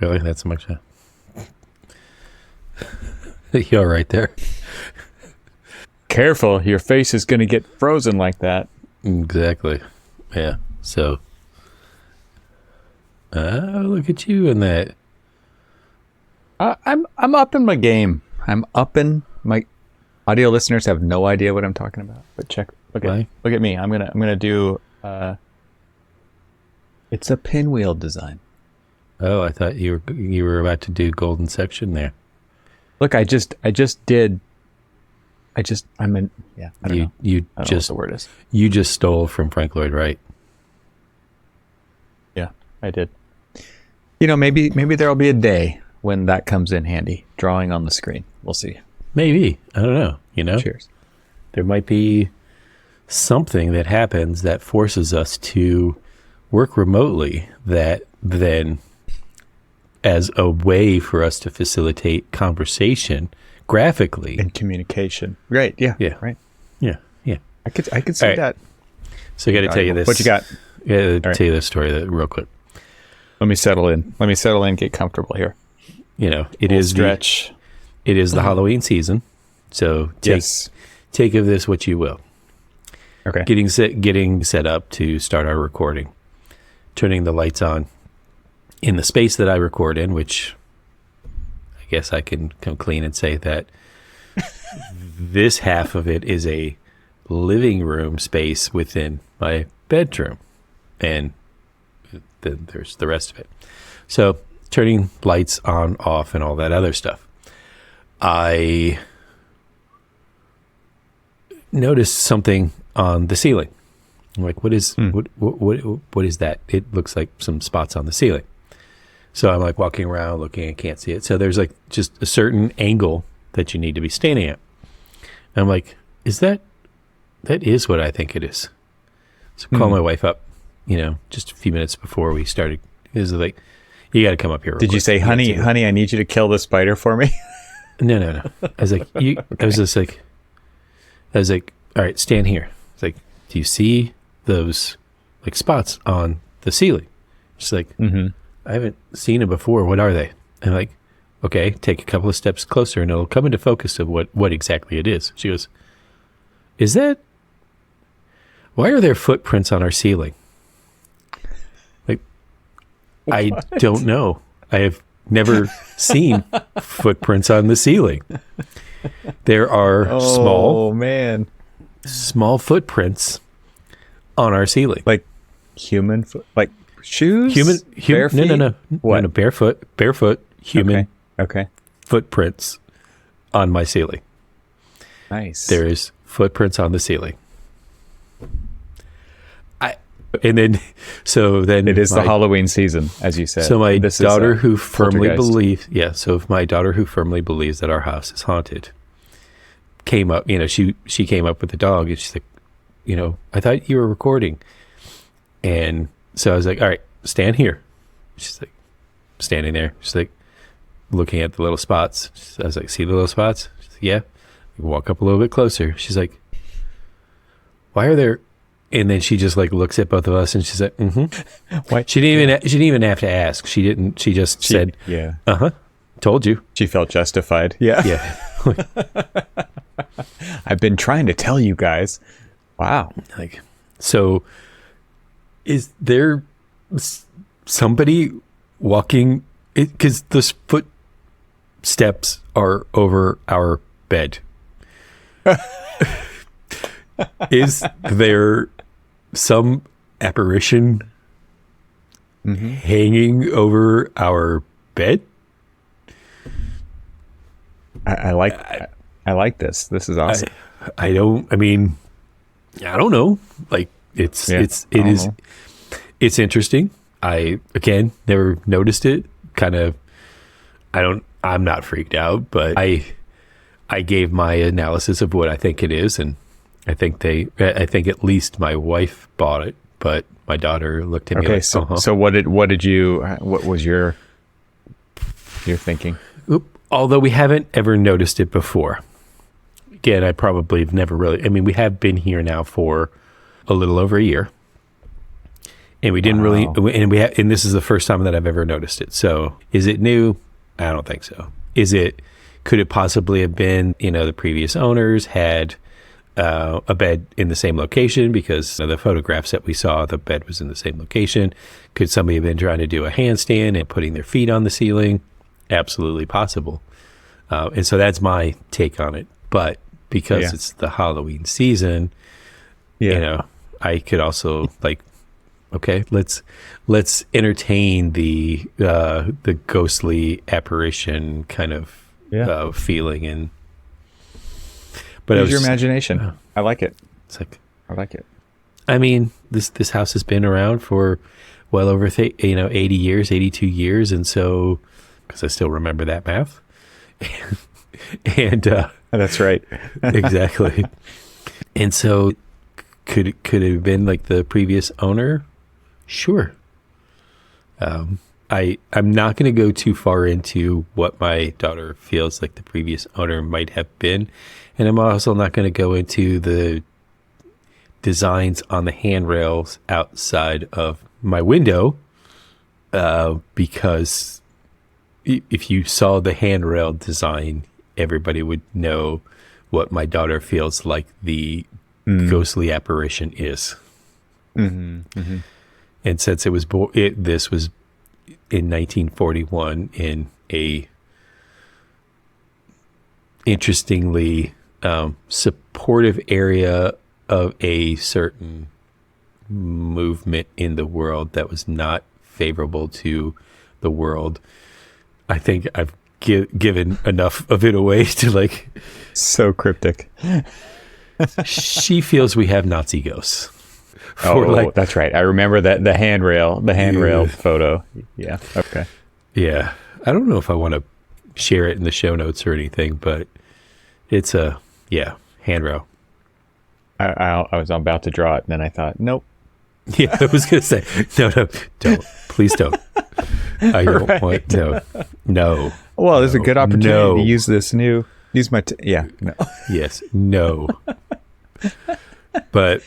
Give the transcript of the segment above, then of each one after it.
Really? That's so much. You're right there. Careful, your face is going to get frozen like that. Exactly. Yeah. So, look at you in that. I'm up in my game. I'm up in my audio listeners have no idea what I'm talking about. But look at me. I'm gonna do. It's a pinwheel design. Oh, I thought you were about to do golden section there. Look, I just did. I don't know. I don't know what the word is. You just stole from Frank Lloyd Wright. Yeah, I did. Maybe there'll be a day when that comes in handy. Drawing on the screen. We'll see. Maybe. I don't know. Cheers. There might be something that happens that forces us to work remotely that then, as a way for us to facilitate conversation graphically and communication. Right. Yeah. Yeah. Right. Yeah. Yeah. I could see that. So I got to tell you this. What you got? Yeah. Tell you this story real quick. Let me settle in. Get comfortable here. It is stretch. It is the Halloween season, so take of this what you will. Okay. Getting set up to start our recording, turning the lights on in the space that I record in, which I guess I can come clean and say that this half of it is a living room space within my bedroom, and then there's the rest of it. So turning lights on, off, and all that other stuff. I noticed something on the ceiling. I'm like, what is that? It looks like some spots on the ceiling. So I'm like walking around looking, I can't see it. So there's like just a certain angle that you need to be standing at. And I'm like, that is what I think it is. So call my wife up, just a few minutes before we started. It was like, you got to come up here. Did you say, honey, I need you to kill the spider for me? No. I was like, I was like, all right, stand here. It's like, do you see those like spots on the ceiling? She's like, I haven't seen them before. What are they? And I'm like, okay, take a couple of steps closer and it'll come into focus of what exactly it is. She goes, why are there footprints on our ceiling? Like, what? I don't know. I have never seen footprints on the ceiling. There are small footprints on our ceiling. Like human foot, like shoes? Human bare feet? No. What? No, barefoot human okay. footprints on my ceiling. Nice. There is footprints on the ceiling. And then it is the Halloween season, as you said. So my daughter who firmly believes, so my daughter who firmly believes that our house is haunted came up, she came up with the dog and she's like, I thought you were recording. And so I was like, all right, stand here. She's like standing there. She's like looking at the little spots. I was like, see the little spots? She's like, yeah. Walk up a little bit closer. She's like, why are there? And then she just like looks at both of us and she's like, Why? She didn't even have to ask. She didn't. She just said, yeah. Told you. She felt justified. Yeah. Yeah. I've been trying to tell you guys. Wow. Like, so is there somebody walking? Because the footsteps are over our bed. Is there some apparition hanging over our bed? I like this. This is awesome. I don't know. Like it's interesting. I again never noticed it. Kind of. I'm not freaked out, but I gave my analysis of what I think it is, and I think at least my wife bought it, but my daughter looked at me like, so what was your thinking? Although we haven't ever noticed it before. Again, I probably have never really, we have been here now for a little over a year. And we didn't really, and this is the first time that I've ever noticed it. So is it new? I don't think so. Could it possibly have been, the previous owners had a bed in the same location because the photographs that we saw, the bed was in the same location. Could somebody have been trying to do a handstand and putting their feet on the ceiling? Absolutely possible. And so that's my take on it. But because it's the Halloween season, I could also okay, let's entertain the ghostly apparition kind of feeling. But use your imagination. I like it. I like it. I mean, this house has been around for well over 80 years, 82 years, and so because I still remember that math, and that's right, exactly. And so, could it have been like the previous owner? Sure. I'm not going to go too far into what my daughter feels like the previous owner might have been. And I'm also not going to go into the designs on the handrails outside of my window, because if you saw the handrail design, everybody would know what my daughter feels like the ghostly apparition is. Mm-hmm. Mm-hmm. And since this was in 1941 in a interestingly supportive area of a certain movement in the world that was not favorable to the world, I think I've given enough of it away to so cryptic. She feels we have Nazi ghosts. That's right. I remember that the handrail photo. Yeah. Okay. Yeah. I don't know if I want to share it in the show notes or anything, but it's handrail. I was about to draw it, and then I thought, nope. Yeah, I was going to say, no, don't. Please don't. I don't want, no. Well, there's a good opportunity to use this no. Yes, no. But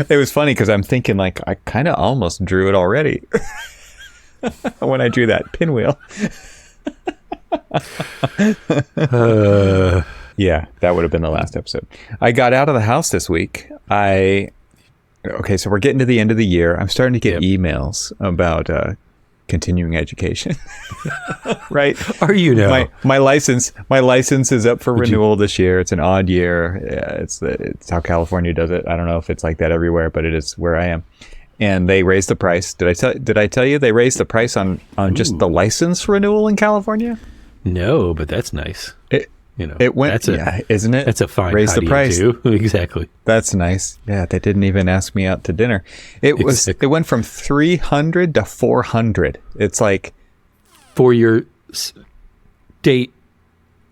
it was funny because I'm thinking I kind of almost drew it already when I drew that pinwheel. Yeah, that would have been the last episode. I got out of the house this week. So we're getting to the end of the year. I'm starting to get emails about continuing education. Right? Are you now? My license is up for renewal this year. It's an odd year. Yeah, it's how California does it. I don't know if it's like that everywhere, but it is where I am. And they raised the price. Did I tell you they raised the price on just the license renewal in California? No, but that's nice. It went, isn't it? That's a fine raise the price too. Exactly. That's nice. Yeah, they didn't even ask me out to dinner. It went from 300 to 400. It's like for your state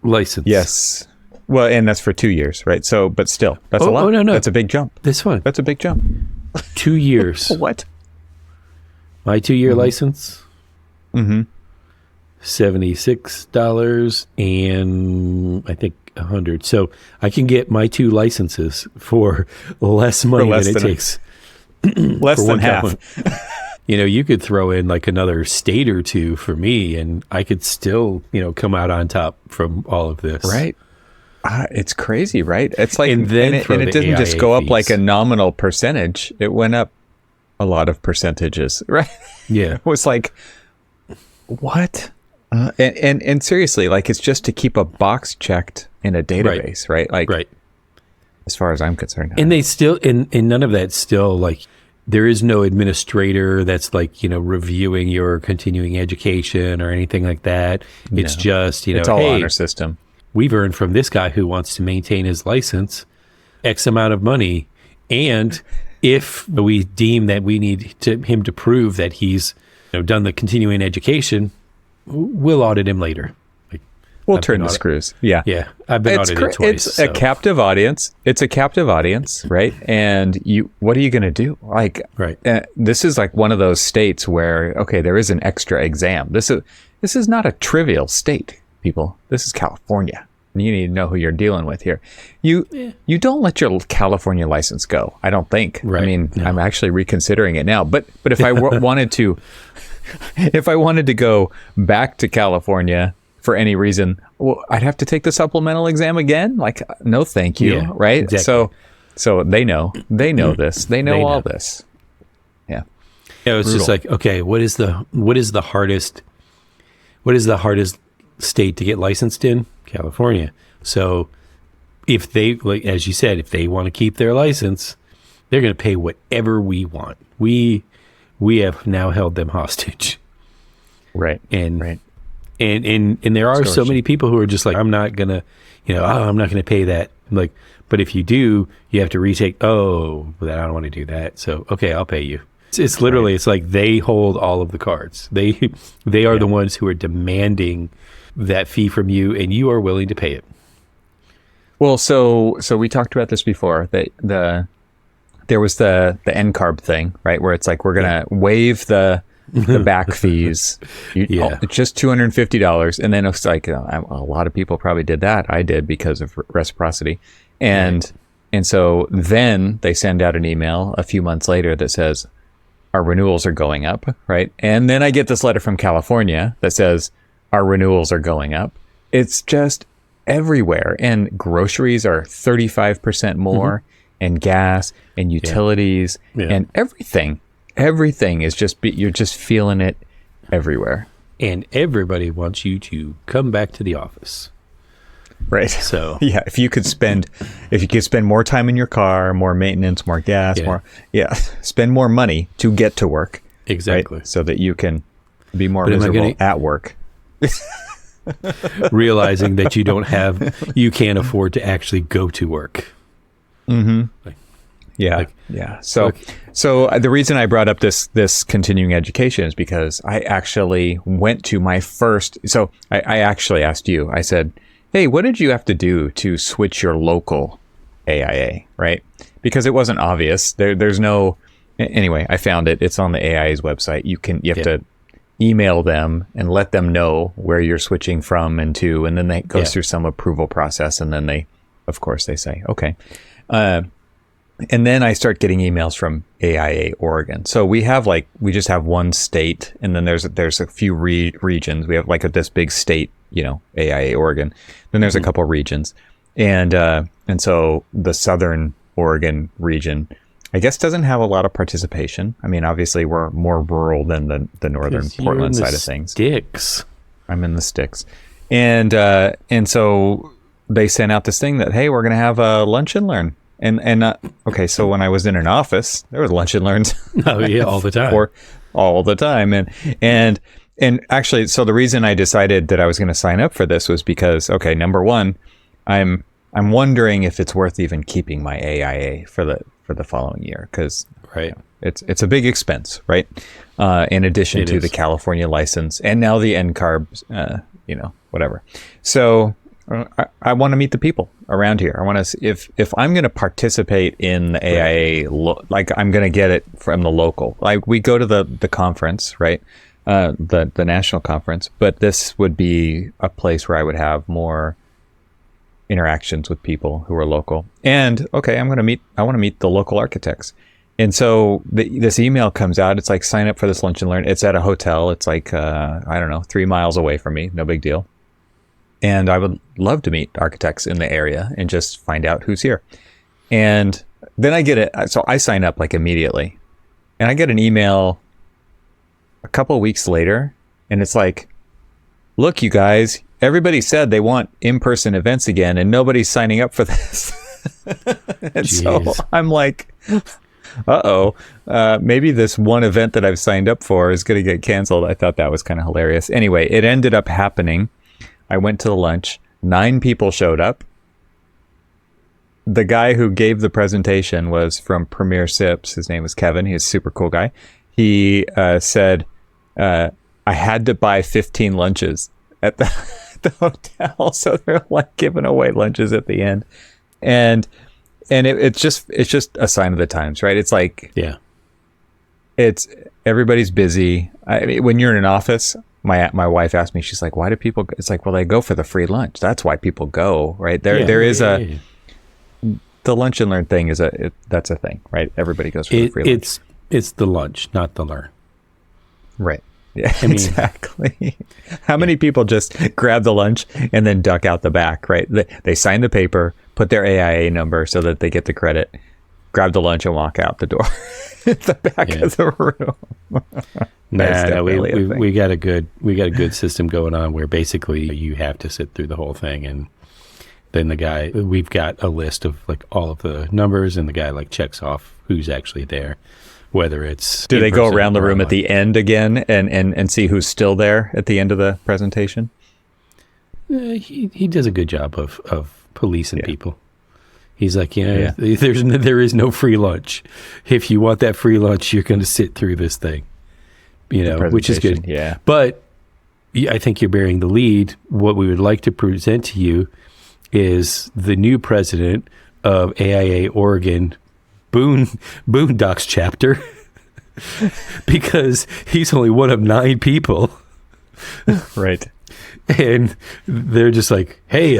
license. Yes. Well, and that's for 2 years, right? So, but still, that's a lot. Oh, no. That's a big jump. This one. That's a big jump. 2 years. What? My 2-year license. Mm-hmm. $76 and I think $100. So I can get my 2 licenses for less money than it takes. Less than half. You could throw in another state or two for me and I could still, come out on top from all of this. Right. It's crazy, right? It's like, and it didn't just go up like a nominal percentage. It went up a lot of percentages, right? Yeah. It was like, what? And seriously, it's just to keep a box checked in a database, right? Right. As far as I'm concerned. And they still, and none of that's still there is no administrator that's reviewing your continuing education or anything like that. It's just, it's all honor system. We've earned from this guy who wants to maintain his license X amount of money. And if we deem that we need him to prove that he's done the continuing education, we'll audit him later. We'll turn the screws. Yeah. Yeah. I've been audited twice. It's a captive audience. It's a captive audience, right? And what are you going to do? Right. This is one of those states where, okay, there is an extra exam. This is not a trivial state, people. This is California. You need to know who you're dealing with here. You don't let your California license go, I don't think. Right. I mean, No. I'm actually reconsidering it now. But if I wanted to, if I wanted to go back to California for any reason, well, I'd have to take the supplemental exam again. Like, no, thank you. Yeah, right. exactly. So they know this. They know all this. Yeah. Yeah, it's just like, okay, what is the hardest state to get licensed in? California. So if they, like as you said, if they want to keep their license, they're going to pay whatever we want. We have now held them hostage. Right. And there are so many people who are just like, I'm not going to, I'm not going to pay that. I'm like, but if you do, you have to retake. Oh, but I don't want to do that. So, okay, I'll pay you. It's literally, It's like they hold all of the cards. They are the ones who are demanding that fee from you, and you are willing to pay it. Well, so we talked about this before. That there was the NCARB thing, right? Where it's like, we're gonna waive the back fees. It's just $250, and then it's like a lot of people probably did that. I did because of reciprocity, and so then they send out an email a few months later that says our renewals are going up, right? And then I get this letter from California that says our renewals are going up. It's just everywhere. And groceries are 35% more, and gas and utilities and everything. Everything is just, you're just feeling it everywhere. And everybody wants you to come back to the office. Right. So yeah, if you could spend more time in your car, more maintenance, more gas, spend more money to get to work. Exactly. Right? So that you can be more miserable at work. Realizing that you can't afford to actually go to work. Mm-hmm. So the reason I brought up this continuing education is because I actually went to my first. So I actually asked you. I said, "Hey, what did you have to do to switch your local AIA?" Right? Because it wasn't obvious. There's no. Anyway, I found it. It's on the AIA's website. You have to email them and let them know where you're switching from and to, and then it goes through some approval process, and then they say, okay. And then I start getting emails from AIA Oregon. So we just have one state, and then there's a few regions. We have this big state, AIA Oregon. Then there's a couple regions, and so the Southern Oregon region, I guess, doesn't have a lot of participation. I mean, obviously we're more rural than the northern Portland side of things. Sticks. I'm in the sticks. And so they sent out this thing that, hey, we're going to have a lunch and learn. And okay, so when I was in an office, there was lunch and learns. Oh yeah, all the time. All the time. And actually, so the reason I decided that I was going to sign up for this was because, okay, number one, I'm wondering if it's worth even keeping my AIA for the following year, because it's a big expense, right? In addition to the California license and now the NCARB, whatever. So I want to meet the people around here. I want to see if I'm going to participate in the AIA, I'm going to get it from the local. Like, we go to the conference, right? The national conference, but this would be a place where I would have more interactions with people who are local. And okay, I want to meet the local architects. And so this email comes out. It's like, sign up for this lunch and learn. It's at a hotel. It's like, I don't know, 3 miles away from me. No big deal. And I would love to meet architects in the area and just find out who's here. And then I get it. So I sign up immediately, and I get an email a couple of weeks later, and it's like, look, you guys, everybody said they want in-person events again, and nobody's signing up for this. And so I'm like, maybe this one event that I've signed up for is going to get canceled. I thought that was kind of hilarious. Anyway, it ended up happening. I went to the lunch. 9 people showed up. The guy who gave the presentation was from Premier Sips. His name was Kevin. He's a super cool guy. He said, I had to buy 15 lunches at the hotel. So they're giving away lunches at the end. And it's just a sign of the times, right? It's everybody's busy. I mean, when you're in an office, My wife asked me, she's like, why do people go? It's like, well, they go for the free lunch. That's why people go, right? There is the lunch and learn thing that's a thing, right? Everybody goes for the free lunch. It's the lunch, not the learn. Right. Yeah, exactly. How many people just grab the lunch and then duck out the back, right? They sign the paper, put their AIA number so that they get the credit, grab the lunch and walk out the door at the back of the room. We got a good system going on where basically you have to sit through the whole thing, and then we've got a list of like all of the numbers, and the guy like checks off who's actually there. Whether it's do they go around the room at the end again and see who's still there at the end of the presentation? He does a good job of policing people. He's like, there is no free lunch. If you want that free lunch, you're going to sit through this thing, which is good. Yeah. But I think you're bearing the lead. What we would like to present to you is the new president of AIA Oregon Boondocks chapter, because he's only one of 9 people. Right. And they're just like, hey,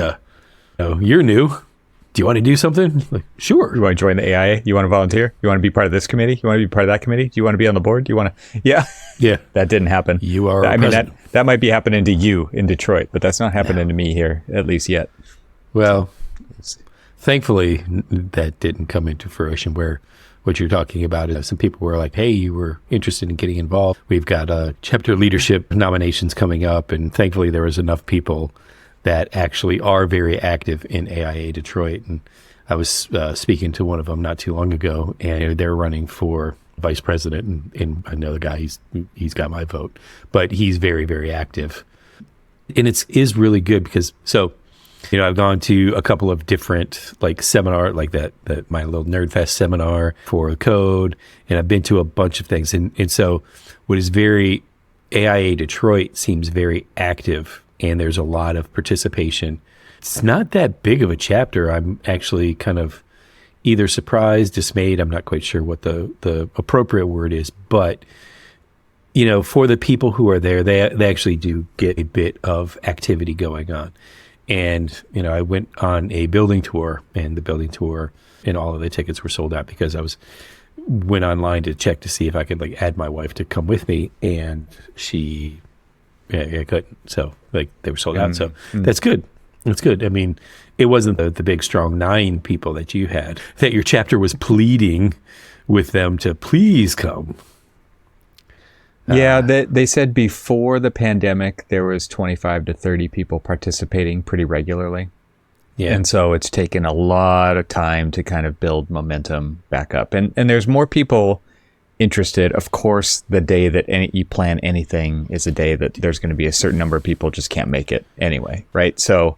you're new. Do you want to do something? Like, sure. You want to join the AIA? You want to volunteer? You want to be part of this committee? You want to be part of that committee? Do you want to be on the board? Do you want to? Yeah. Yeah. That didn't happen. You are. I mean, that might be happening to you in Detroit, but that's not happening to me here, at least yet. Well, thankfully, that didn't come into fruition, where what you're talking about is some people were like, hey, you were interested in getting involved. We've got chapter leadership nominations coming up. And thankfully, there was enough people that actually are very active in AIA Detroit. And I was speaking to one of them not too long ago, and they're running for vice president. And I know the guy, he's got my vote, but he's very, very active. And it is really good because, I've gone to a couple of different like seminar, like that my little Nerd Fest seminar for code, and I've been to a bunch of things. And so what is very AIA Detroit seems very active, and there's a lot of participation. It's not that big of a chapter. I'm actually kind of either surprised, dismayed. I'm not quite sure what the appropriate word is, but for the people who are there, they actually do get a bit of activity going on. And, I went on a building tour, and the building tour and all of the tickets were sold out because I went online to check to see if I could like add my wife to come with me, and she couldn't. So like they were sold out. So that's good. That's good. I mean, it wasn't the big, strong 9 people that you had, that your chapter was pleading with them to please come. Yeah, they said before the pandemic, there was 25 to 30 people participating pretty regularly. Yeah. And so it's taken a lot of time to kind of build momentum back up. And there's more people interested. Of course, the day that you plan anything is a day that there's going to be a certain number of people just can't make it anyway, right? So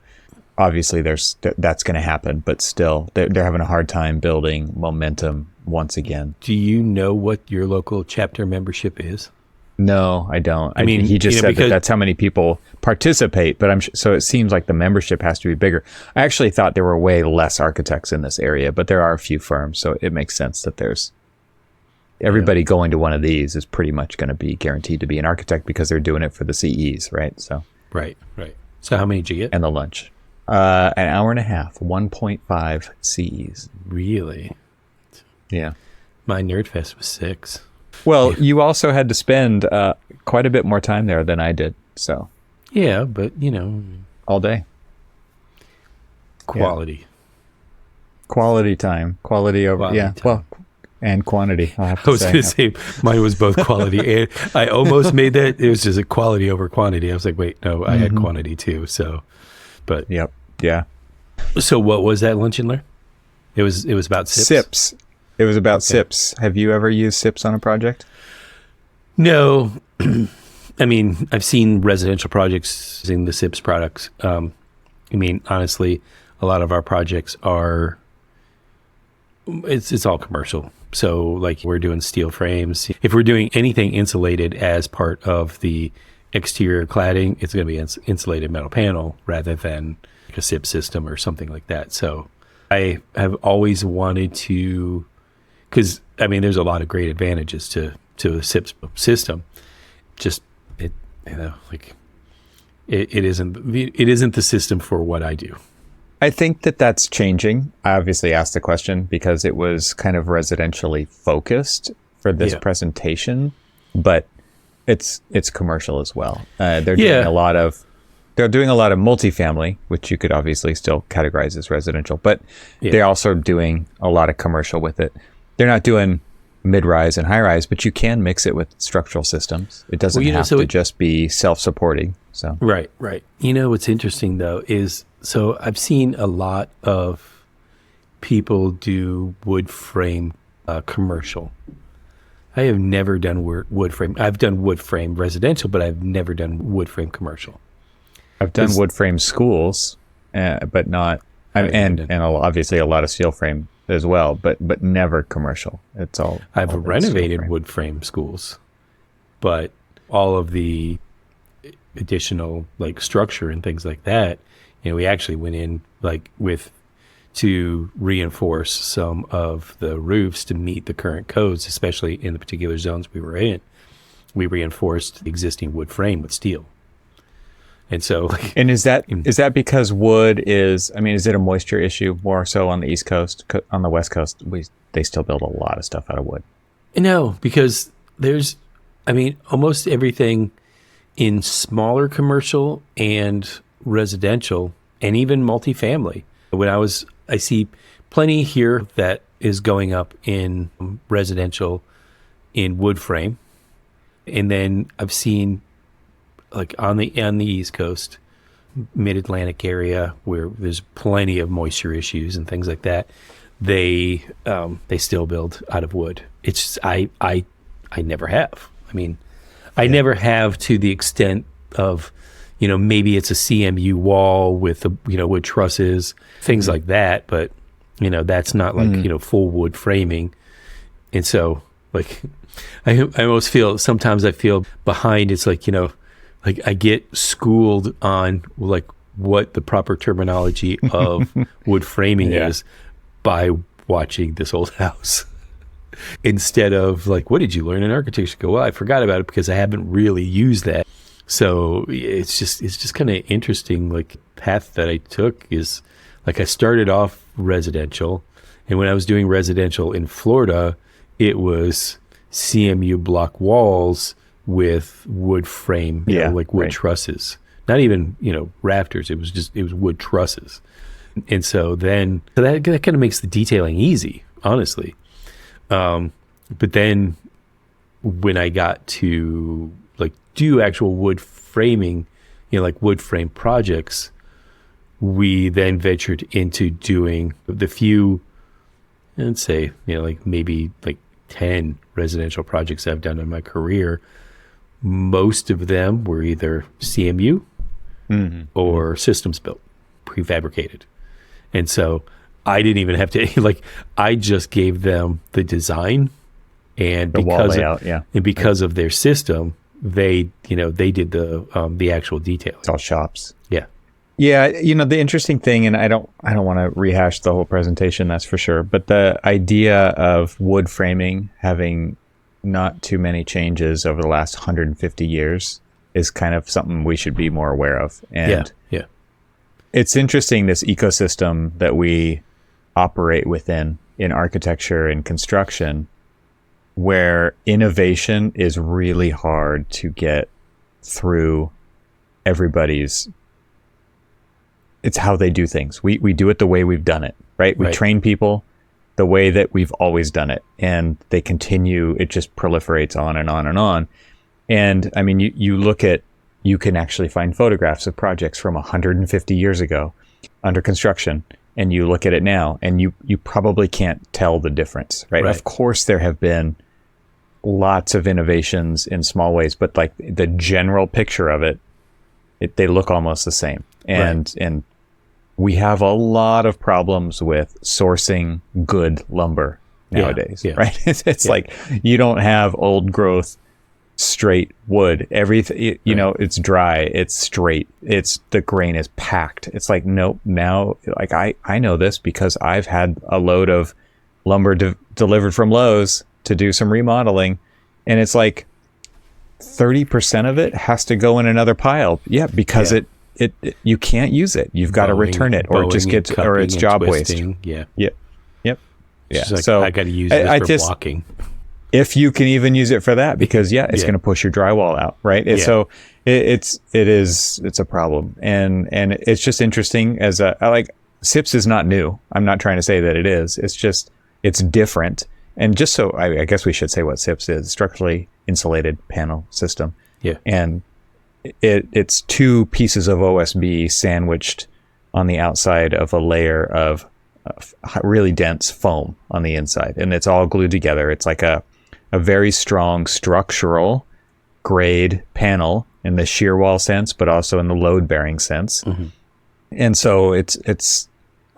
obviously that's going to happen, but still they're having a hard time building momentum once again. Do you know what your local chapter membership is? No, I don't. I mean, he just said that's how many people participate, but so it seems like the membership has to be bigger. I actually thought there were way less architects in this area, but there are a few firms, so it makes sense that there's everybody going to one of these is pretty much going to be guaranteed to be an architect because they're doing it for the CEs, right? So right. So how many did you get? And the lunch, an hour and a half, 1.5 CEs. Really? Yeah. My Nerd Fest was 6. Well, you also had to spend quite a bit more time there than I did. So yeah, but all day. Quality time, quality over time. Well, and quantity. I was going to say mine was both quality and I almost made that. It was just a quality over quantity. I was like, wait, no, I had quantity too. So, but yep, yeah. So what was that lunch and learn? It was about SIPs. It was about SIPs. Have you ever used SIPs on a project? No. I mean, I've seen residential projects using the SIPs products. I mean, honestly, a lot of our projects are, it's all commercial. So like we're doing steel frames. If we're doing anything insulated as part of the exterior cladding, it's going to be insulated metal panel rather than like a SIP system or something like that. So I have always wanted to, because I mean, there's a lot of great advantages to a SIP system. Just like it isn't the system for what I do. I think that's changing. I obviously asked the question because it was kind of residentially focused for this presentation, but it's commercial as well. They're doing a lot of multifamily, which you could obviously still categorize as residential, but they're also doing a lot of commercial with it. They're not doing mid-rise and high-rise, but you can mix it with structural systems. It doesn't have to just be self-supporting. So right. What's interesting though is, so I've seen a lot of people do wood frame commercial. I have never done wood frame. I've done wood frame residential, but I've never done wood frame commercial. I've done wood frame schools, but not, and obviously a lot of steel frame as well, but never commercial. It's all. I've renovated wood frame schools, but all of the additional like structure and things like that, we actually went in like to reinforce some of the roofs to meet the current codes, especially in the particular zones we were in. We reinforced the existing wood frame with steel. And so, and is that because wood is it a moisture issue more so on the East Coast? On the West Coast, they still build a lot of stuff out of wood. No, because there's, almost everything in smaller commercial and residential and even multifamily. I see plenty here that is going up in residential in wood frame. And then I've seen like on the East Coast, mid-Atlantic area where there's plenty of moisture issues and things like that, they still build out of wood. It's just, I never have. I never have to the extent of, maybe it's a CMU wall with wood trusses, things like that, but that's not like full wood framing. And so like I almost feel sometimes I feel behind. It's like like I get schooled on like what the proper terminology of wood framing is by watching This Old House. Instead of like, what did you learn in architecture? Go, well, I forgot about it because I haven't really used that. So it's just kind of interesting. Like path that I took is like I started off residential, and when I was doing residential in Florida, it was CMU block walls with wood frame, like wood trusses. Not even rafters. It was wood trusses, and so then that kind of makes the detailing easy, honestly. But then when I got to like do actual wood framing, like wood frame projects, we then ventured into doing the few, let's say, like maybe like 10 residential projects I've done in my career. Most of them were either CMU or systems built, prefabricated. And so I didn't even have to I just gave them the design, and because of their system, they did the actual detail. It's all shops. Yeah. The interesting thing, and I don't want to rehash the whole presentation, that's for sure, but the idea of wood framing having not too many changes over the last 150 years is kind of something we should be more aware of. And it's interesting, this ecosystem that we operate within in architecture and construction, where innovation is really hard to get through everybody's. It's how they do things. We do it the way we've done it, right? We train people the way that we've always done it, and they continue. It just proliferates on and on and on. And you can actually find photographs of projects from 150 years ago under construction, and you look at it now, and you probably can't tell the difference, right? Of course, there have been lots of innovations in small ways, but like the general picture of it, they look almost the same. And we have a lot of problems with sourcing good lumber nowadays, right? It's like you don't have old growth straight wood. Everything, it's dry, it's straight, the grain is packed. It's like, nope. Now, like I know this because I've had a load of lumber delivered from Lowe's to do some remodeling, and it's like 30% of it has to go in another pile. Yeah, because it you can't use it. You've got to return it, or it just gets, or it's job waste. Yeah. Yep. Yeah. Like, So I got to use this for blocking. If you can even use it for that, because it's going to push your drywall out, right? So it's a problem, and it's just interesting. SIPS is not new. I'm not trying to say that it is. It's just it's different. And just so I guess we should say what SIPS is: structurally insulated panel system. Yeah. And it's two pieces of OSB sandwiched on the outside of a layer of really dense foam on the inside, and it's all glued together. It's like a very strong structural grade panel in the shear wall sense, but also in the load bearing sense. Mm-hmm. And so it's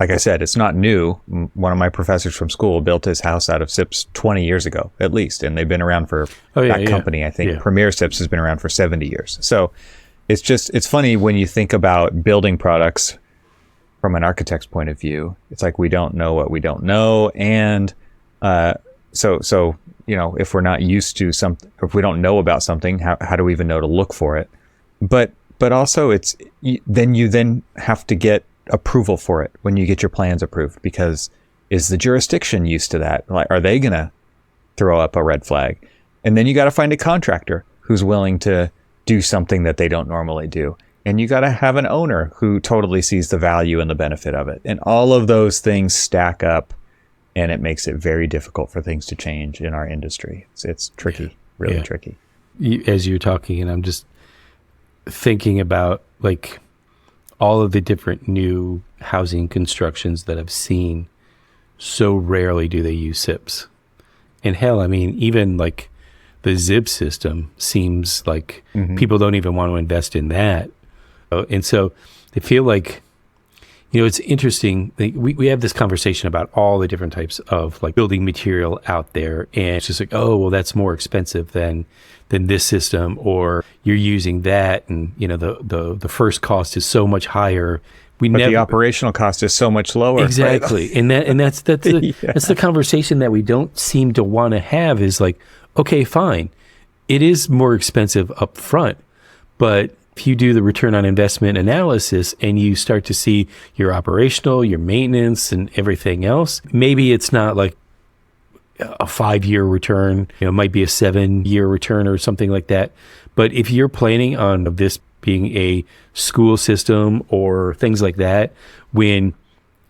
like I said, it's not new. One of my professors from school built his house out of SIPS 20 years ago, at least. And they've been around for company, I think Premier SIPS has been around for 70 years. So it's funny when you think about building products from an architect's point of view. It's like, we don't know what we don't know. And so if we're not used to something, if we don't know about something, how do we even know to look for it? But also you then have to get approval for it when you get your plans approved, because is the jurisdiction used to that? Like, are they going to throw up a red flag? And then you got to find a contractor who's willing to do something that they don't normally do. And you got to have an owner who totally sees the value and the benefit of it. And all of those things stack up, and it makes it very difficult for things to change in our industry. It's tricky, really tricky. As you're talking, and I'm just thinking about like all of the different new housing constructions that I've seen, so rarely do they use SIPs. And hell, I mean, even like the ZIP system seems like people don't even want to invest in that. And so they feel like, it's interesting. We have this conversation about all the different types of like building material out there. And it's just like, oh, well, that's more expensive than this system, or you're using that. And, the first cost is so much higher. But the operational cost is so much lower. Exactly. Right? And that's that's the conversation that we don't seem to want to have, is like, okay, fine. It is more expensive up front, but if you do the return on investment analysis and you start to see your operational, your maintenance, and everything else, maybe it's not like a 5-year return, it might be a 7-year return or something like that. But if you're planning on this being a school system or things like that, when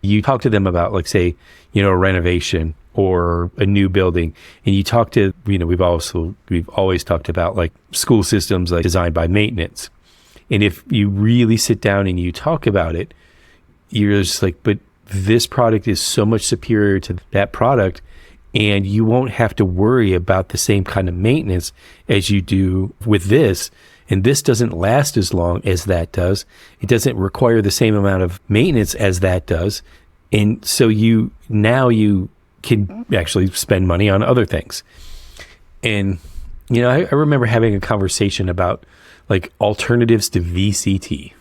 you talk to them about, like, say, a renovation or a new building, and you talk to, we've always talked about like school systems like designed by maintenance. And if you really sit down and you talk about it, you're just like, but this product is so much superior to that product, and you won't have to worry about the same kind of maintenance as you do with this. And this doesn't last as long as that does. It doesn't require the same amount of maintenance as that does. And so you can actually spend money on other things. And, I remember having a conversation about like alternatives to VCT.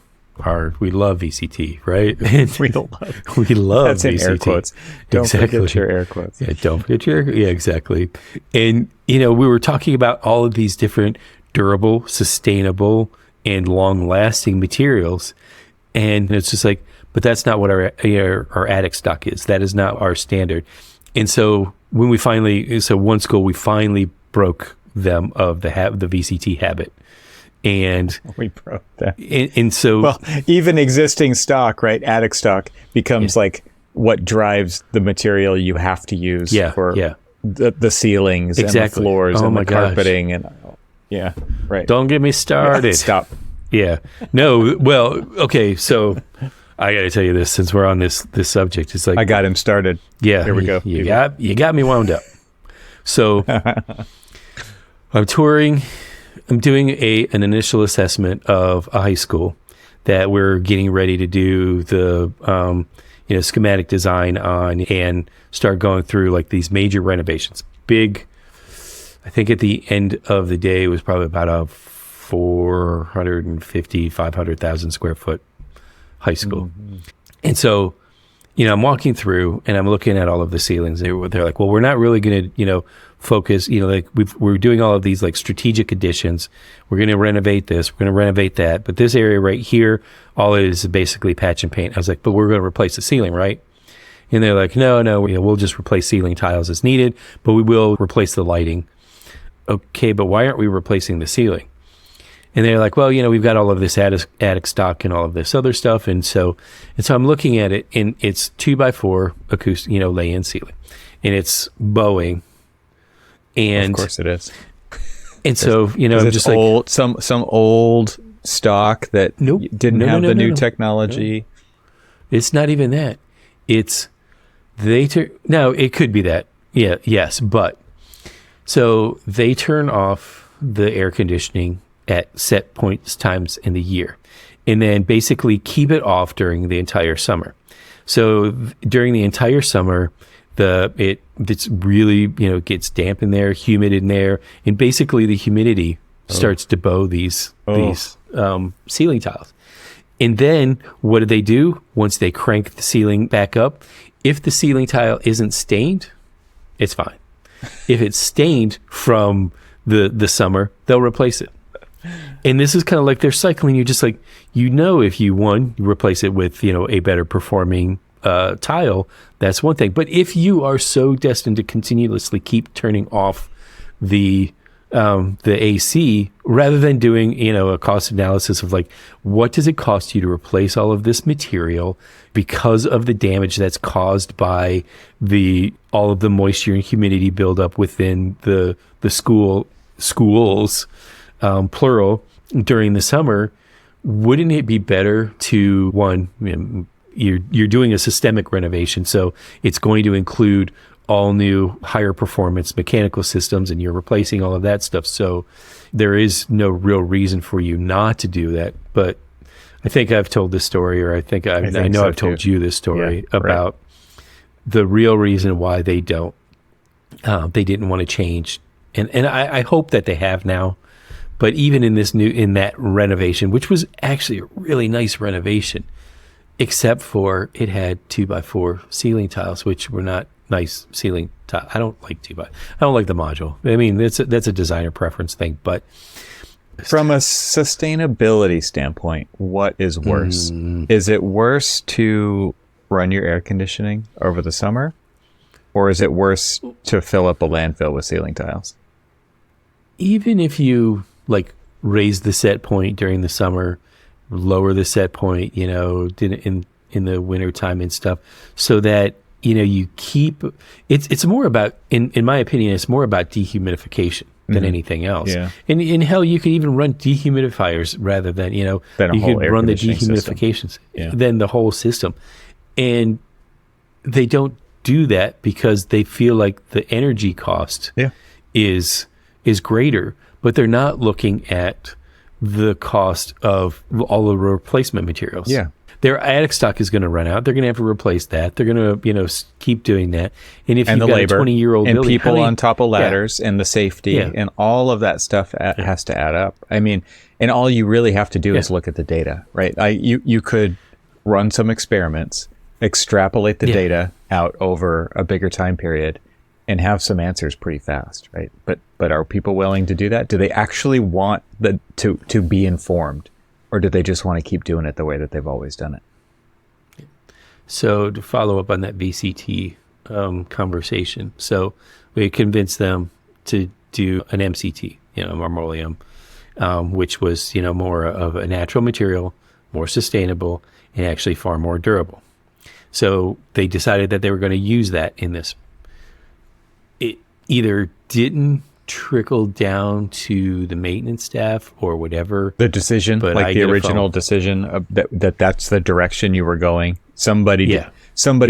We love VCT, right? We love That's VCT. In air quotes. Don't forget your air quotes. Yeah, don't forget exactly. And, we were talking about all of these different durable, sustainable, and long-lasting materials. And it's just like, but that's not what our attic stock is. That is not our standard. And so when one school, we finally broke them of the VCT habit. And we broke that. And so, well, even existing stock, right? Attic stock becomes like what drives the material you have to use for the ceilings and the floors and the carpeting and right. Don't get me started. Stop. Yeah. No. Well. Okay. So I got to tell you this, since we're on this subject. It's like, I got him started. Yeah. Here we go. You got me wound up. So I'm touring. I'm doing an initial assessment of a high school that we're getting ready to do the schematic design on and start going through like these major renovations. Big, I think at the end of the day it was probably about a 500,000 square foot high school. Mm-hmm. And so, I'm walking through and I'm looking at all of the ceilings. They're like, well, we're not really going to, focus, like we're doing all of these like strategic additions. We're going to renovate this, we're going to renovate that, but this area right here, all it is basically patch and paint. I was like, but we're going to replace the ceiling, right? And they're like, no, we'll just replace ceiling tiles as needed, but we will replace the lighting. Okay, but why aren't we replacing the ceiling? And they're like, well, we've got all of this attic stock and all of this other stuff. And so I'm looking at it, and it's 2x4 acoustic, lay-in ceiling, and it's bowing. And of course it is. And so, I'm just old, like some old stock that didn't have the new technology. No. It's not even that. It's now it could be that. Yeah, yes, but so they turn off the air conditioning at set times in the year, and then basically keep it off during the entire summer. So during the entire summer, it's really, gets damp in there, humid in there, and basically the humidity starts to bow these ceiling tiles. And then what do they do once they crank the ceiling back up? If the ceiling tile isn't stained, it's fine. If it's stained from the summer, they'll replace it. And this is kind of like they're cycling. You're just like, if you replace it with, a better performing tile, that's one thing. But if you are so destined to continuously keep turning off the AC, rather than doing, a cost analysis of like, what does it cost you to replace all of this material because of the damage that's caused by all of the moisture and humidity buildup within the schools, plural, during the summer? Wouldn't it be better to you're doing a systemic renovation, so it's going to include all new higher performance mechanical systems, and you're replacing all of that stuff. So there is no real reason for you not to do that. But I think I've told this story, or I know I've told you this story about the real reason why they didn't want to change. And I hope that they have now. But even in that renovation, which was actually a really nice renovation, except for it had 2x4 ceiling tiles, which were not nice ceiling tile. I don't like I don't like the module. I mean, that's a designer preference thing. But from a sustainability standpoint, what is worse? Is it worse to run your air conditioning over the summer, or is it worse to fill up a landfill with ceiling tiles? Even if you raise the set point during the summer, lower the set point, in the winter time and stuff, so that you keep it's more about, in my opinion, it's more about dehumidification than anything else. Yeah. And hell, you could even run dehumidifiers rather than you could run the dehumidifications than the whole system. And they don't do that because they feel like the energy cost is greater, but they're not looking at the cost of all the replacement materials. Yeah. Their attic stock is going to run out. They're going to have to replace that. They're going to, keep doing that. And if you've got a 20-year-old building, and people on top of ladders and the safety and all of that stuff has to add up. I mean, and all you really have to do is look at the data, right? You could run some experiments, extrapolate the data out over a bigger time period, and have some answers pretty fast, right? But are people willing to do that? Do they actually want to be informed, or do they just want to keep doing it the way that they've always done it? So to follow up on that VCT conversation, so we convinced them to do an MCT, marmoleum, which was more of a natural material, more sustainable, and actually far more durable. So they decided that they were going to use that in this. It either didn't trickle down to the maintenance staff or whatever. The decision, but the original decision that's the direction you were going. Somebody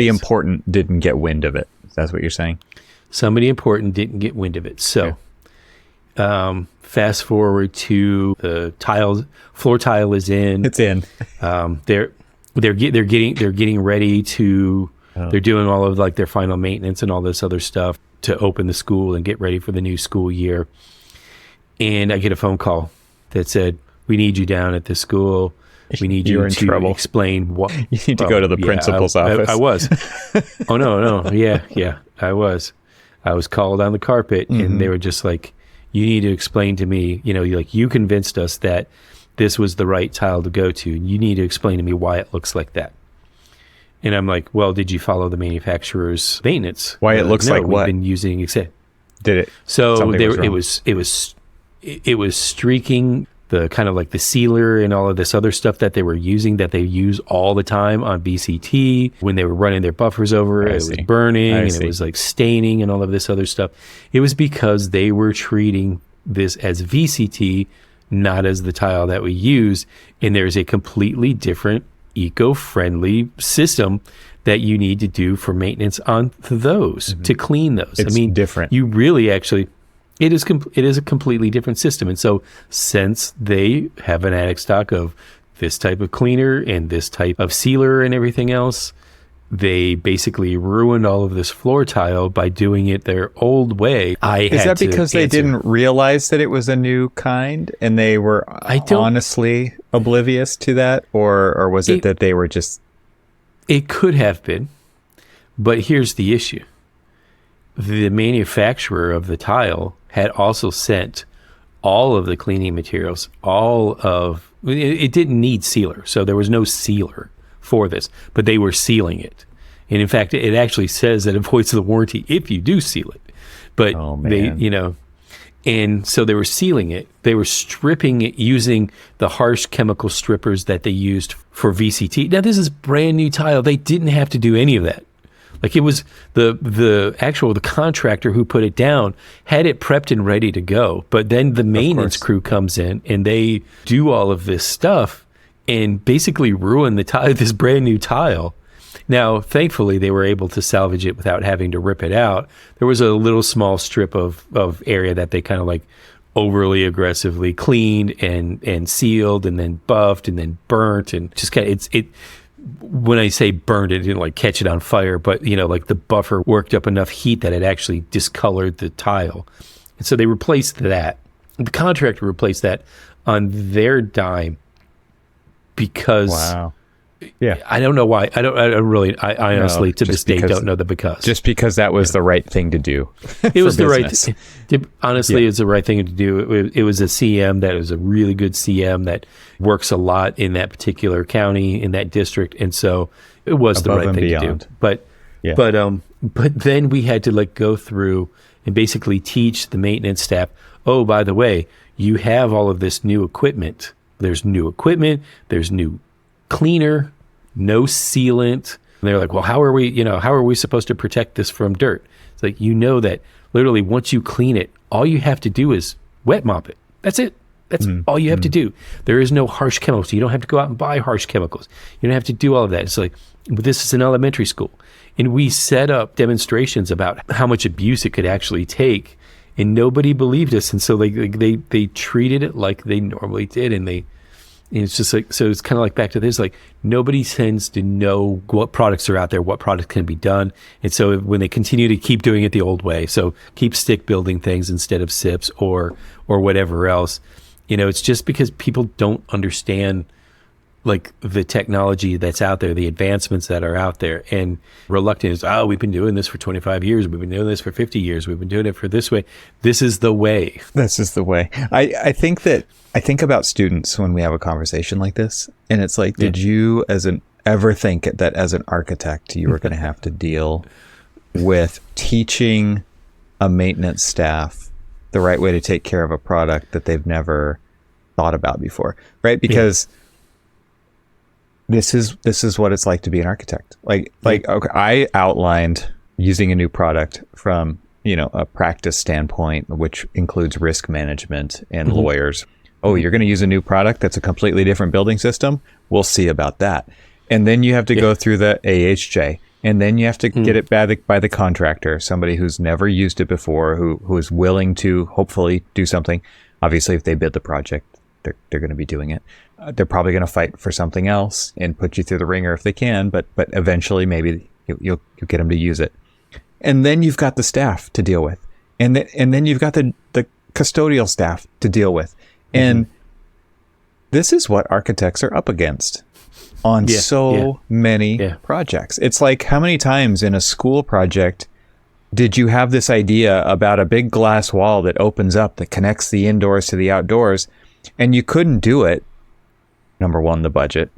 important didn't get wind of it. That's what you're saying? Somebody important didn't get wind of it. So fast forward to the floor tile is in. It's in. They're getting ready to. They're doing all of their final maintenance and all this other stuff to open the school and get ready for the new school year. And I get a phone call that said, "We need you down at the school. We need you to explain what." You need to go to the principal's office. I was. Oh no, yeah, I was. I was called on the carpet, and they were just like, you need to explain to me, you convinced us that this was the right tile to go to. You need to explain to me why it looks like that. And I'm like, well, did you follow the manufacturer's maintenance? Why it looks like what? We've been using did it? So it was streaking, the kind of like the sealer and all of this other stuff that they were using, that they use all the time on VCT when they were running their buffers over. It was burning and it was like staining and all of this other stuff. It was because they were treating this as VCT, not as the tile that we use. And there's a completely different eco-friendly system that you need to do for maintenance on those, to clean those. It's different. You really actually, it is a completely different system. And so since they have an attic stock of this type of cleaner and this type of sealer and everything else, they basically ruined all of this floor tile by doing it their old way. Is that because they didn't realize that it was a new kind and they were honestly oblivious to that? Or was it that they were just... It could have been, but here's the issue. The manufacturer of the tile had also sent all of the cleaning materials, it didn't need sealer, so there was no sealer for this, but they were sealing it. And in fact, it actually says that it voids the warranty if you do seal it. But and so they were sealing it. They were stripping it using the harsh chemical strippers that they used for VCT. Now, this is brand new tile. They didn't have to do any of that. Like, it was the contractor who put it down had it prepped and ready to go. But then the maintenance crew comes in and they do all of this stuff and basically ruin the tile, this brand new tile. Now, thankfully, they were able to salvage it without having to rip it out. There was a little small strip of area that they kind of like overly aggressively cleaned and sealed and then buffed and then burnt and just kind of when I say burned, it didn't like catch it on fire, but like the buffer worked up enough heat that it actually discolored the tile. And so they replaced that. The contractor replaced that on their dime because I don't know why. I honestly to this day don't know the because. Just because that was the right thing to do. It was the right honestly, it's the right thing to do. It was a CM that was a really good CM that works a lot in that particular county, in that district, and so it was the right thing to do. But then we had to like go through and basically teach the maintenance staff, oh, by the way, you have all of this new equipment. There's new equipment, there's new cleaner, no sealant. And they're like, well, how are we supposed to protect this from dirt? It's like, that literally once you clean it, all you have to do is wet mop it. That's it. That's all you have to do. There is no harsh chemicals. You don't have to go out and buy harsh chemicals. You don't have to do all of that. It's like, this is an elementary school. And we set up demonstrations about how much abuse it could actually take. And nobody believed us. And so they treated it like they normally did. And it's just like, so it's kind of like back to this, like nobody tends to know what products are out there, what products can be done. And so when they continue to keep doing it the old way, so keep stick building things instead of SIPs or whatever else, it's just because people don't understand like the technology that's out there, the advancements that are out there, and reluctant is, we've been doing this for 25 years. We've been doing this for 50 years. We've been doing it for this way. This is the way. This is the way. I think about students when we have a conversation like this, and it's like, did you ever think that as an architect, you were going to have to deal with teaching a maintenance staff the right way to take care of a product that they've never thought about before, right? Because this is what it's like to be an architect. Like okay, I outlined using a new product from a practice standpoint, which includes risk management and lawyers. Oh, you're going to use a new product that's a completely different building system? We'll see about that. And then you have to go through the AHJ, and then you have to get it by the contractor, somebody who's never used it before, who is willing to hopefully do something. Obviously, if they bid the project, they're going to be doing it. They're probably going to fight for something else and put you through the ringer if they can, but eventually maybe you'll get them to use it. And then you've got the staff to deal with, and then you've got the custodial staff to deal with. And this is what architects are up against on many projects. It's like, how many times in a school project did you have this idea about a big glass wall that opens up, that connects the indoors to the outdoors, and you couldn't do it? Number one, the budget.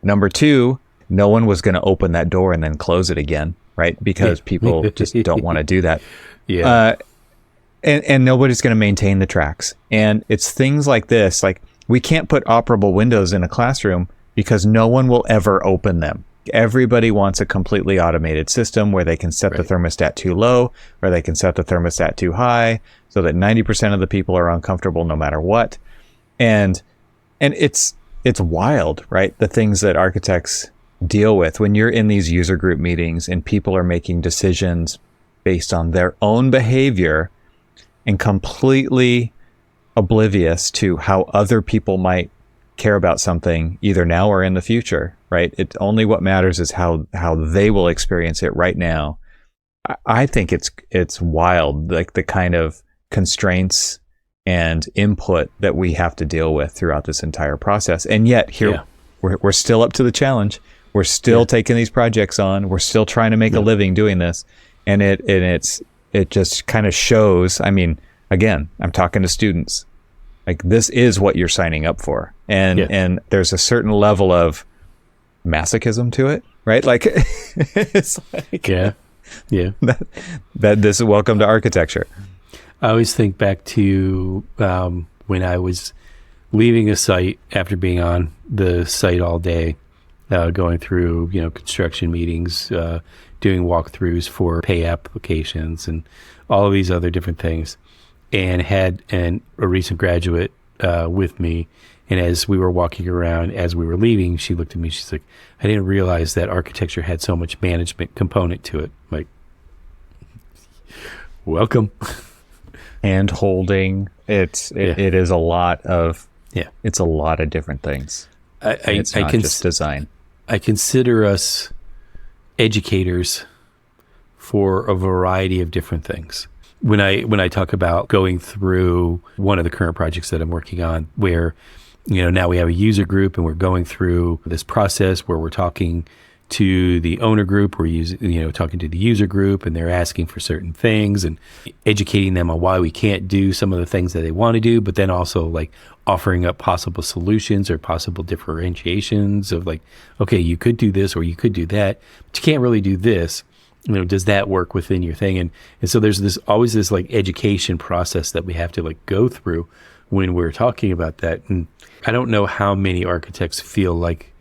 Number two, no one was going to open that door and then close it again, right? Because people just don't want to do that. Yeah. And nobody's going to maintain the tracks. And it's things like this, like we can't put operable windows in a classroom because no one will ever open them. Everybody wants a completely automated system where they can set the thermostat too low, or they can set the thermostat too high, so that 90% of the people are uncomfortable no matter what. And it's wild, right? The things that architects deal with when you're in these user group meetings and people are making decisions based on their own behavior and completely oblivious to how other people might care about something either now or in the future, right? Only what matters is how they will experience it right now. I think it's wild, like the kind of constraints and input that we have to deal with throughout this entire process. And yet here we're still up to the challenge. We're still taking these projects on. We're still trying to make a living doing this. And it just kind of shows, I mean, again, I'm talking to students. Like, this is what you're signing up for. And there's a certain level of masochism to it, right? Like, it's like, that this is welcome to architecture. I always think back to when I was leaving a site after being on the site all day, going through, construction meetings, doing walkthroughs for pay applications and all of these other different things, and had a recent graduate with me. And as we were walking around, as we were leaving, she looked at me, she's like, I didn't realize that architecture had so much management component to it. I'm like, welcome. Hand holding. It is a lot of, it's a lot of different things. It's not just design. I consider us educators for a variety of different things. When I talk about going through one of the current projects that I'm working on, where now we have a user group and we're going through this process where we're talking to the owner group, we're talking to the user group, and they're asking for certain things and educating them on why we can't do some of the things that they want to do, but then also like offering up possible solutions or possible differentiations of like, okay, you could do this or you could do that, but you can't really do this. Does that work within your thing? And so there's always this like education process that we have to like go through when we're talking about that. And I don't know how many architects feel like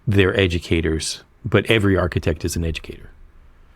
they're educators, but every architect is an educator.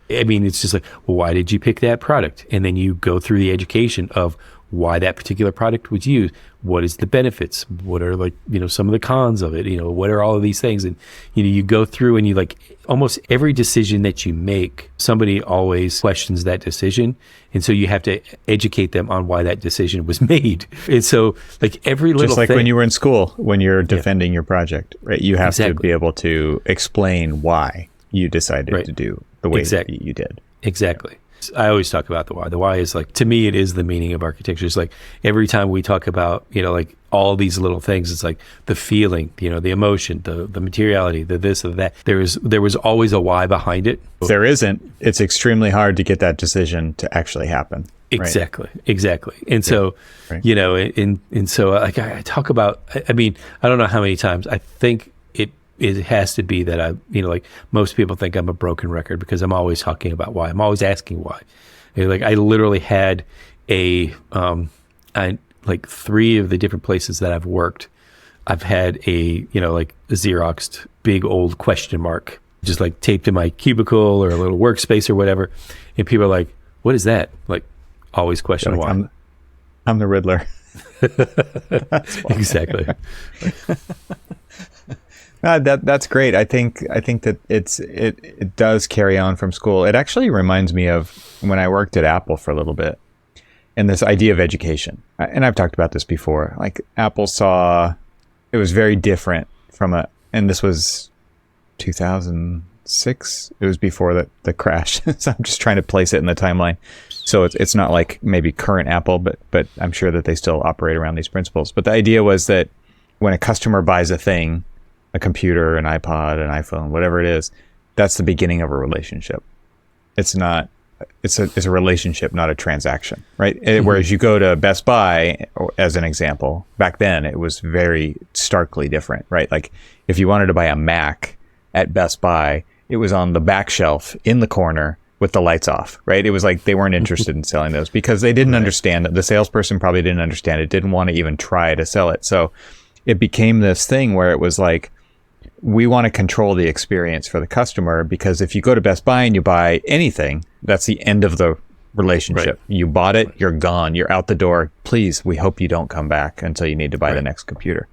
I mean, it's just like, well, why did you pick that product? And then you go through the education of why that particular product was used. What is the benefits? What are like, some of the cons of it? What are all of these things? And, you go through and you like almost every decision that you make, somebody always questions that decision. And so you have to educate them on why that decision was made. And so like every little just like thing, when you were in school, when you're defending your project, right? You have to be able to explain why you decided to do the way that you did. Exactly. I always talk about the why. The why is like, to me, it is the meaning of architecture. It's like every time we talk about, like all these little things, it's like the feeling, the emotion, the materiality, the this, or that. There was always a why behind it. If there isn't, it's extremely hard to get that decision to actually happen. Exactly. And so, and so like I talk about, I mean, I don't know how many times I think it has to be that I, like most people think I'm a broken record because I'm always talking about why. I'm always asking why. Like I literally had like 3 of the different places that I've worked, I've had a, like a Xeroxed big old question mark, just like taped in my cubicle or a little workspace or whatever. And people are like, what is that? Like always question why. I'm the Riddler. Exactly. That's great. I think that it does carry on from school. It actually reminds me of when I worked at Apple for a little bit, and this idea of education. And I've talked about this before. Like Apple saw, it was very different and this was 2006. It was before the crash. So I'm just trying to place it in the timeline. So it's not like maybe current Apple, but I'm sure that they still operate around these principles. But the idea was that when a customer buys a thing, a computer, an iPod, an iPhone, whatever it is, that's the beginning of a relationship. It's not it's a relationship, not a transaction, right? Whereas you go to Best Buy, as an example, back then it was very starkly different, right? Like if you wanted to buy a Mac at Best Buy, it was on the back shelf in the corner with the lights off, right? It was like they weren't interested in selling those because they didn't understand it. The salesperson probably didn't understand it, didn't want to even try to sell it. So it became this thing where it was like, we want to control the experience for the customer, because if you go to Best Buy and you buy anything, that's the end of the relationship. Right. You bought it, you're gone, you're out the door. Please, we hope you don't come back until you need to buy the next computer.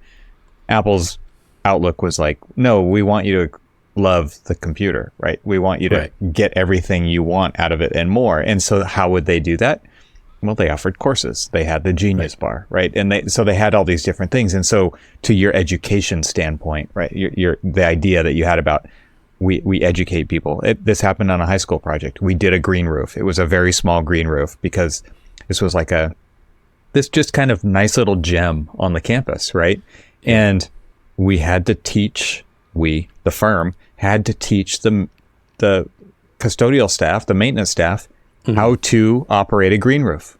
Apple's outlook was like, no, we want you to love the computer, right? We want you to get everything you want out of it and more. And so how would they do that? Well, they offered courses. They had the Genius Bar, right? And they had all these different things. And so to your education standpoint, right, the idea that you had about we educate people. This happened on a high school project. We did a green roof. It was a very small green roof because this was like this just kind of nice little gem on the campus, right? And we had to teach, the firm, had to teach the custodial staff, the maintenance staff, how to operate a green roof,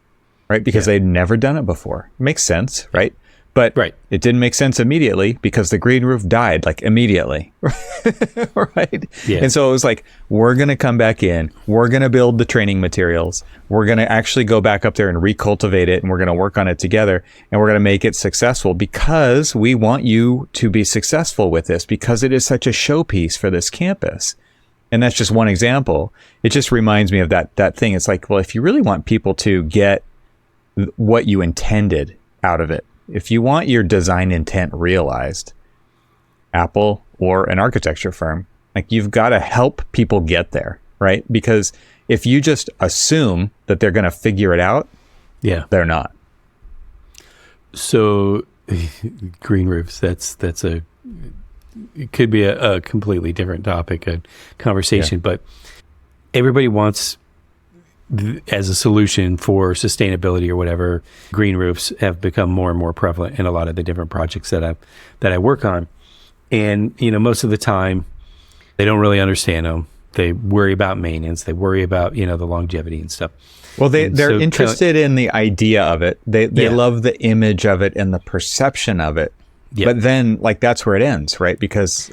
right? Because they'd never done it before. It makes sense, right? But it didn't make sense immediately because the green roof died like immediately, right? Yeah. And so it was like, we're going to come back in, we're going to build the training materials, we're going to actually go back up there and recultivate it, and we're going to work on it together, and we're going to make it successful because we want you to be successful with this because it is such a showpiece for this campus. And that's just one example. It just reminds me of that thing. It's like, well, if you really want people to get what you intended out of it, if you want your design intent realized, Apple or an architecture firm, like you've got to help people get there, right? Because if you just assume that they're going to figure it out, they're not. So green roofs, it could be a completely different topic, a conversation, but everybody wants, as a solution for sustainability or whatever, green roofs have become more and more prevalent in a lot of the different projects that I work on. And, most of the time they don't really understand them. They worry about maintenance. They worry about, the longevity and stuff. Well, they're interested in the idea of it. They love the image of it and the perception of it. Yep. But then, that's where it ends, right? Because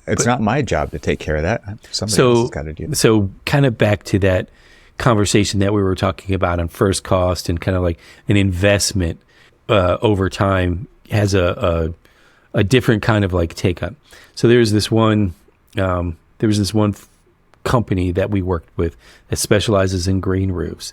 it's not my job to take care of that. Somebody else has got to do that. So kind of back to that conversation that we were talking about on first cost, and kind of like an investment over time has a different kind of take on. So there was this one company that we worked with that specializes in green roofs.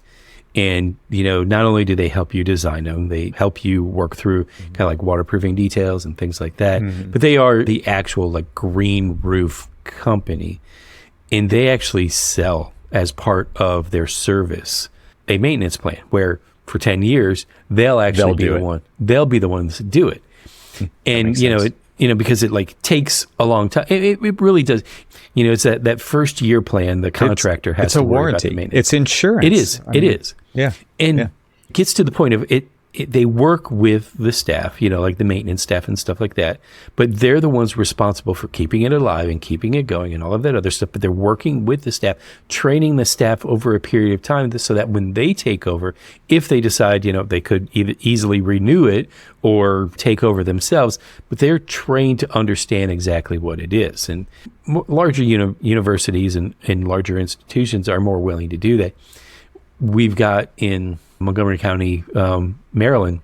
And, not only do they help you design them, they help you work through kind of like waterproofing details and things like that. But they are the actual green roof company. And they actually sell, as part of their service, a maintenance plan where for 10 years, they'll be the ones that do it. And, because it takes a long time. It really does. It's that first year plan, the contractor has to worry about the maintenance. It's insurance. It is. Yeah. And it gets to the point of they work with the staff, like the maintenance staff and stuff like that, but they're the ones responsible for keeping it alive and keeping it going and all of that other stuff. But they're working with the staff, training the staff over a period of time so that when they take over, if they decide, they could either easily renew it or take over themselves, but they're trained to understand exactly what it is. And larger universities and larger institutions are more willing to do that. We've got in Montgomery County, Maryland,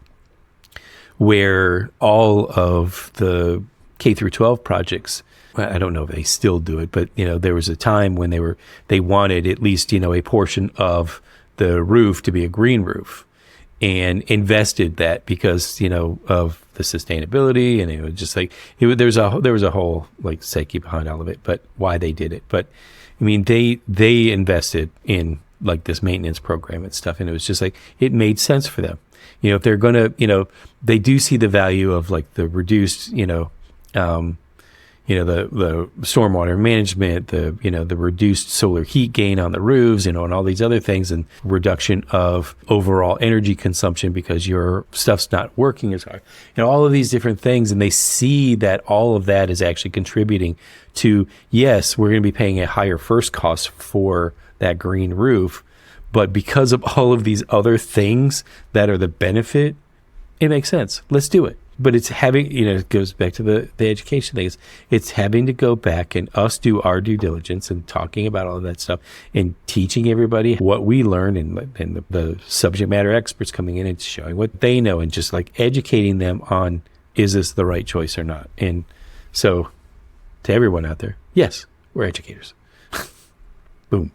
where all of the K through 12 projects, I don't know if they still do it, but there was a time when they wanted at least a portion of the roof to be a green roof, and invested that because of the sustainability, and it was just there was a whole psyche behind all of it, but why they did it. But I mean, they invested in this maintenance program and stuff, and it was just it made sense for them. If they're gonna, they do see the value of the reduced, the stormwater management, the reduced solar heat gain on the roofs, and all these other things, and reduction of overall energy consumption because your stuff's not working as hard. All of these different things, and they see that all of that is actually contributing to, yes, we're going to be paying a higher first cost for that green roof. But because of all of these other things that are the benefit, it makes sense. Let's do it. But it's having, it goes back to the education thing. It's having to go back and us do our due diligence and talking about all of that stuff and teaching everybody what we learn, and the subject matter experts coming in and showing what they know, and just like educating them on, is this the right choice or not? And so to everyone out there, yes, we're educators. Boom.